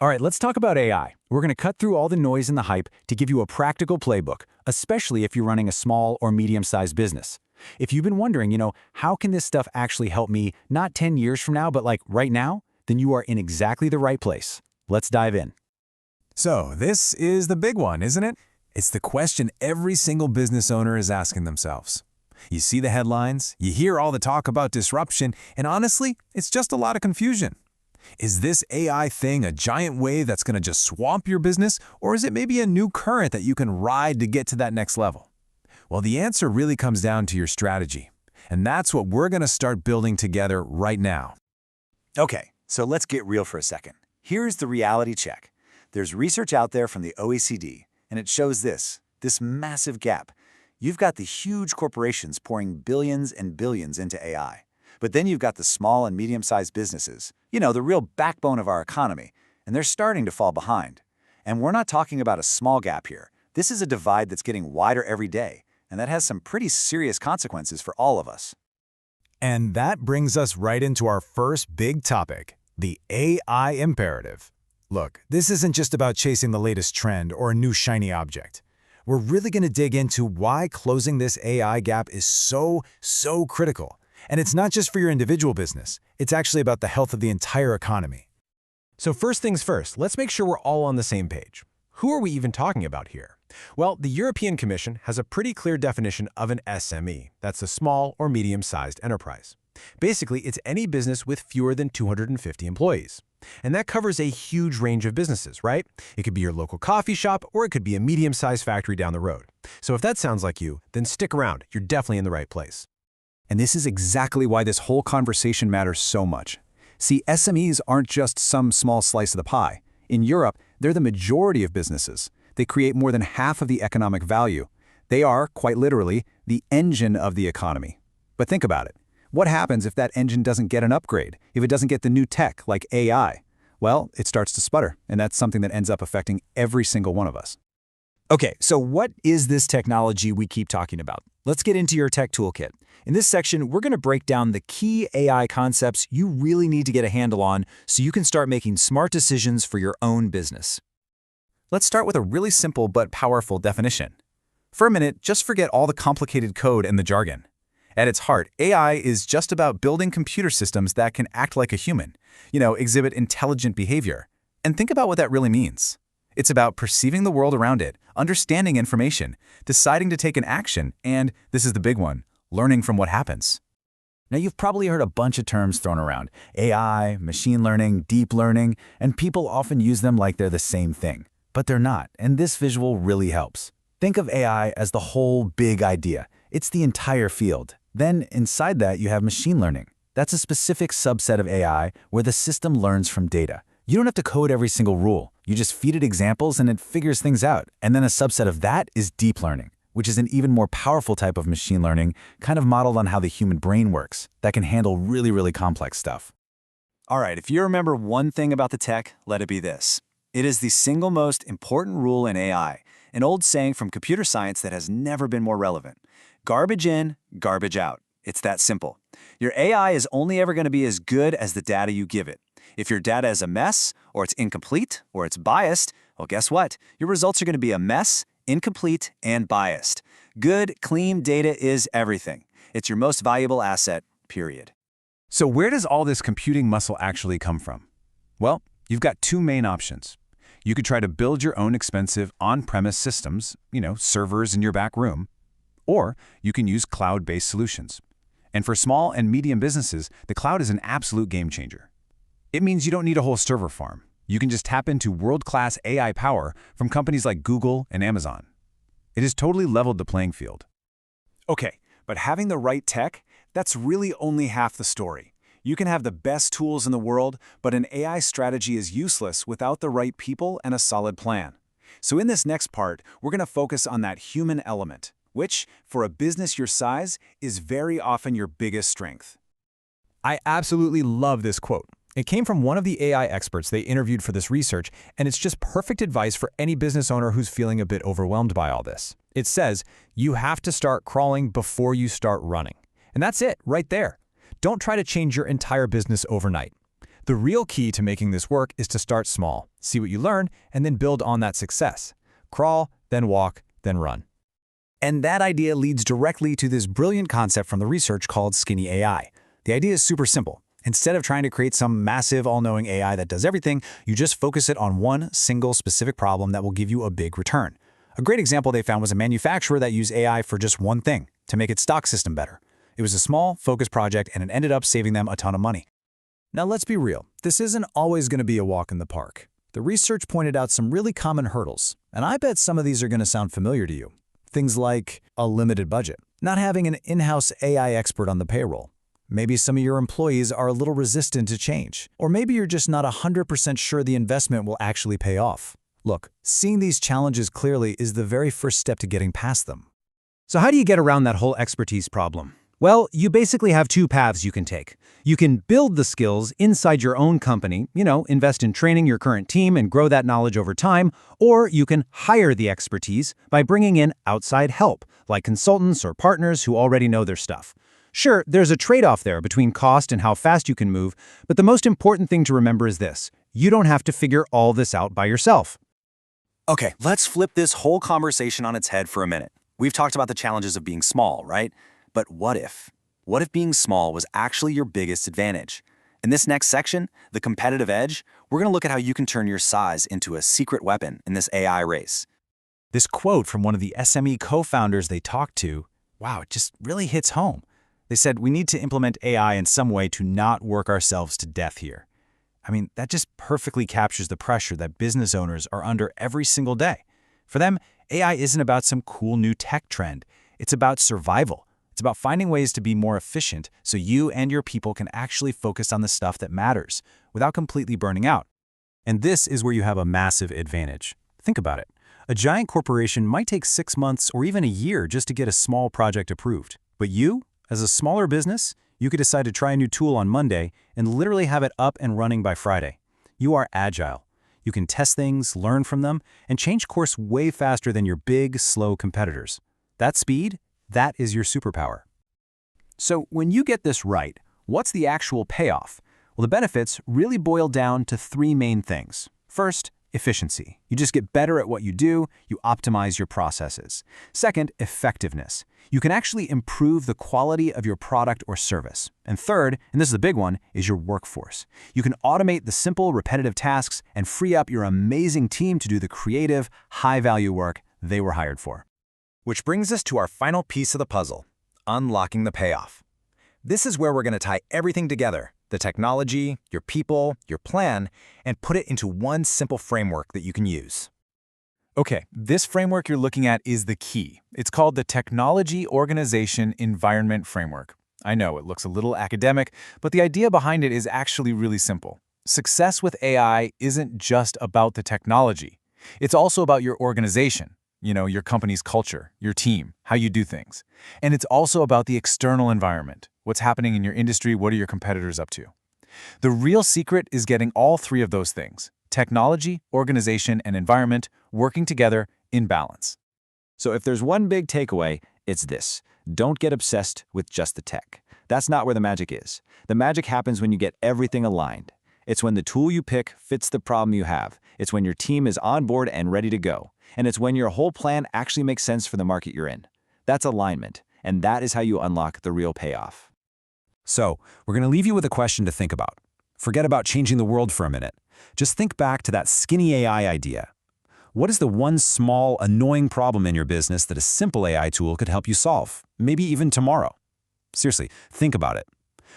All right, let's talk about AI. We're going to cut through all the noise and the hype to give you a practical playbook, especially if you're running a small or medium-sized business. If you've been wondering, how can this stuff actually help me, not 10 years from now, but like right now, then you are in exactly the right place. Let's dive in. So this is the big one, isn't it? It's the question every single business owner is asking themselves. You see the headlines, you hear all the talk about disruption, and honestly, it's just a lot of confusion. Is this AI thing a giant wave that's going to just swamp your business, or is it maybe a new current that you can ride to get to that next level? Well, the answer really comes down to your strategy, and that's what we're going to start building together right now. Okay, so let's get real for a second. Here's the reality check. There's research out there from the OECD, and it shows this massive gap. You've got the huge corporations pouring billions and billions into AI. But then you've got the small and medium-sized businesses, the real backbone of our economy, and they're starting to fall behind. And we're not talking about a small gap here. This is a divide that's getting wider every day, and that has some pretty serious consequences for all of us. And that brings us right into our first big topic, the AI imperative. Look, this isn't just about chasing the latest trend or a new shiny object. We're really going to dig into why closing this AI gap is so critical. And it's not just for your individual business. It's actually about the health of the entire economy. So first things first, let's make sure we're all on the same page. Who are we even talking about here? Well, the European Commission has a pretty clear definition of an SME. That's a small or medium-sized enterprise. Basically, it's any business with fewer than 250 employees. And that covers a huge range of businesses, right? It could be your local coffee shop, or it could be a medium-sized factory down the road. So if that sounds like you, then stick around. You're definitely in the right place. And this is exactly why this whole conversation matters so much. See, SMEs aren't just some small slice of the pie. In Europe, they're the majority of businesses. They create more than half of the economic value. They are, quite literally, the engine of the economy. But think about it. What happens if that engine doesn't get an upgrade, if it doesn't get the new tech like AI? Well, it starts to sputter, and that's something that ends up affecting every single one of us. Okay, so what is this technology we keep talking about? Let's get into your tech toolkit. In this section, we're going to break down the key AI concepts you really need to get a handle on so you can start making smart decisions for your own business. Let's start with a really simple but powerful definition. For a minute, just forget all the complicated code and the jargon. At its heart, AI is just about building computer systems that can act like a human, exhibit intelligent behavior. And think about what that really means. It's about perceiving the world around it, understanding information, deciding to take an action, and, this is the big one, learning from what happens. Now, you've probably heard a bunch of terms thrown around: AI, machine learning, deep learning, and people often use them like they're the same thing. But they're not, and this visual really helps. Think of AI as the whole big idea. It's the entire field. Then, inside that, you have machine learning. That's a specific subset of AI where the system learns from data. You don't have to code every single rule. You just feed it examples and it figures things out. And then a subset of that is deep learning, which is an even more powerful type of machine learning, kind of modeled on how the human brain works, that can handle really complex stuff. All right, if you remember one thing about the tech, let it be this. It is the single most important rule in AI, an old saying from computer science that has never been more relevant. Garbage in, garbage out. It's that simple. Your AI is only ever going to be as good as the data you give it. If your data is a mess, or it's incomplete, or it's biased, well, guess what? Your results are going to be a mess, incomplete, and biased. Good, clean data is everything. It's your most valuable asset, period. So where does all this computing muscle actually come from? Well, you've got two main options. You could try to build your own expensive on-premise systems, servers in your back room, or you can use cloud-based solutions. And for small and medium businesses, the cloud is an absolute game changer. It means you don't need a whole server farm. You can just tap into world-class AI power from companies like Google and Amazon. It has totally leveled the playing field. Okay, but having the right tech, that's really only half the story. You can have the best tools in the world, but an AI strategy is useless without the right people and a solid plan. So in this next part, we're going to focus on that human element, which, for a business your size, is very often your biggest strength. I absolutely love this quote. It came from one of the AI experts they interviewed for this research, and it's just perfect advice for any business owner who's feeling a bit overwhelmed by all this. It says, you have to start crawling before you start running. And that's it, right there. Don't try to change your entire business overnight. The real key to making this work is to start small, see what you learn, and then build on that success. Crawl, then walk, then run. And that idea leads directly to this brilliant concept from the research called skinny AI. The idea is super simple. Instead of trying to create some massive, all-knowing AI that does everything, you just focus it on one single specific problem that will give you a big return. A great example they found was a manufacturer that used AI for just one thing, to make its stock system better. It was a small, focused project, and it ended up saving them a ton of money. Now let's be real, this isn't always going to be a walk in the park. The research pointed out some really common hurdles, and I bet some of these are going to sound familiar to you. Things like a limited budget, not having an in-house AI expert on the payroll. Maybe some of your employees are a little resistant to change, or maybe you're just not 100% sure the investment will actually pay off. Look, seeing these challenges clearly is the very first step to getting past them. So how do you get around that whole expertise problem? Well, you basically have two paths you can take. You can build the skills inside your own company, invest in training your current team and grow that knowledge over time, or you can hire the expertise by bringing in outside help, like consultants or partners who already know their stuff. Sure, there's a trade-off there between cost and how fast you can move, but the most important thing to remember is this: you don't have to figure all this out by yourself. Okay, let's flip this whole conversation on its head for a minute. We've talked about the challenges of being small, right? But what if? What if being small was actually your biggest advantage? In this next section, the competitive edge, we're going to look at how you can turn your size into a secret weapon in this AI race. This quote from one of the SME co-founders they talked to, wow, it just really hits home. They said, "We need to implement AI in some way to not work ourselves to death here." I mean, that just perfectly captures the pressure that business owners are under every single day. For them, AI isn't about some cool new tech trend. It's about survival. It's about finding ways to be more efficient so you and your people can actually focus on the stuff that matters without completely burning out. And this is where you have a massive advantage. Think about it. A giant corporation might take 6 months or even a year just to get a small project approved. But you, as a smaller business, you could decide to try a new tool on Monday and literally have it up and running by Friday. You are agile. You can test things, learn from them, and change course way faster than your big, slow competitors. That speed, that is your superpower. So when you get this right, what's the actual payoff? Well, the benefits really boil down to 3 main things. First, efficiency. You just get better at what you do, you optimize your processes. Second, effectiveness. You can actually improve the quality of your product or service. And third, and this is the big one, is your workforce. You can automate the simple, repetitive tasks and free up your amazing team to do the creative, high-value work they were hired for. Which brings us to our final piece of the puzzle, unlocking the payoff. This is where we're going to tie everything together, the technology, your people, your plan, and put it into one simple framework that you can use. Okay, this framework you're looking at is the key. It's called the Technology Organization Environment Framework. I know it looks a little academic, but the idea behind it is actually really simple. Success with AI isn't just about the technology. It's also about your organization. Your company's culture, your team, how you do things. And it's also about the external environment. What's happening in your industry? What are your competitors up to? The real secret is getting all 3 of those things: technology, organization, and environment working together in balance. So if there's one big takeaway, it's this: don't get obsessed with just the tech. That's not where the magic is. The magic happens when you get everything aligned. It's when the tool you pick fits the problem you have. It's when your team is on board and ready to go. And it's when your whole plan actually makes sense for the market you're in. That's alignment, and that is how you unlock the real payoff. So, we're going to leave you with a question to think about. Forget about changing the world for a minute. Just think back to that skinny AI idea. What is the one small, annoying problem in your business that a simple AI tool could help you solve, maybe even tomorrow? Seriously, think about it.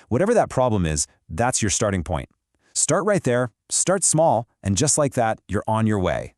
Whatever that problem is, that's your starting point. Start right there, start small, and just like that, you're on your way.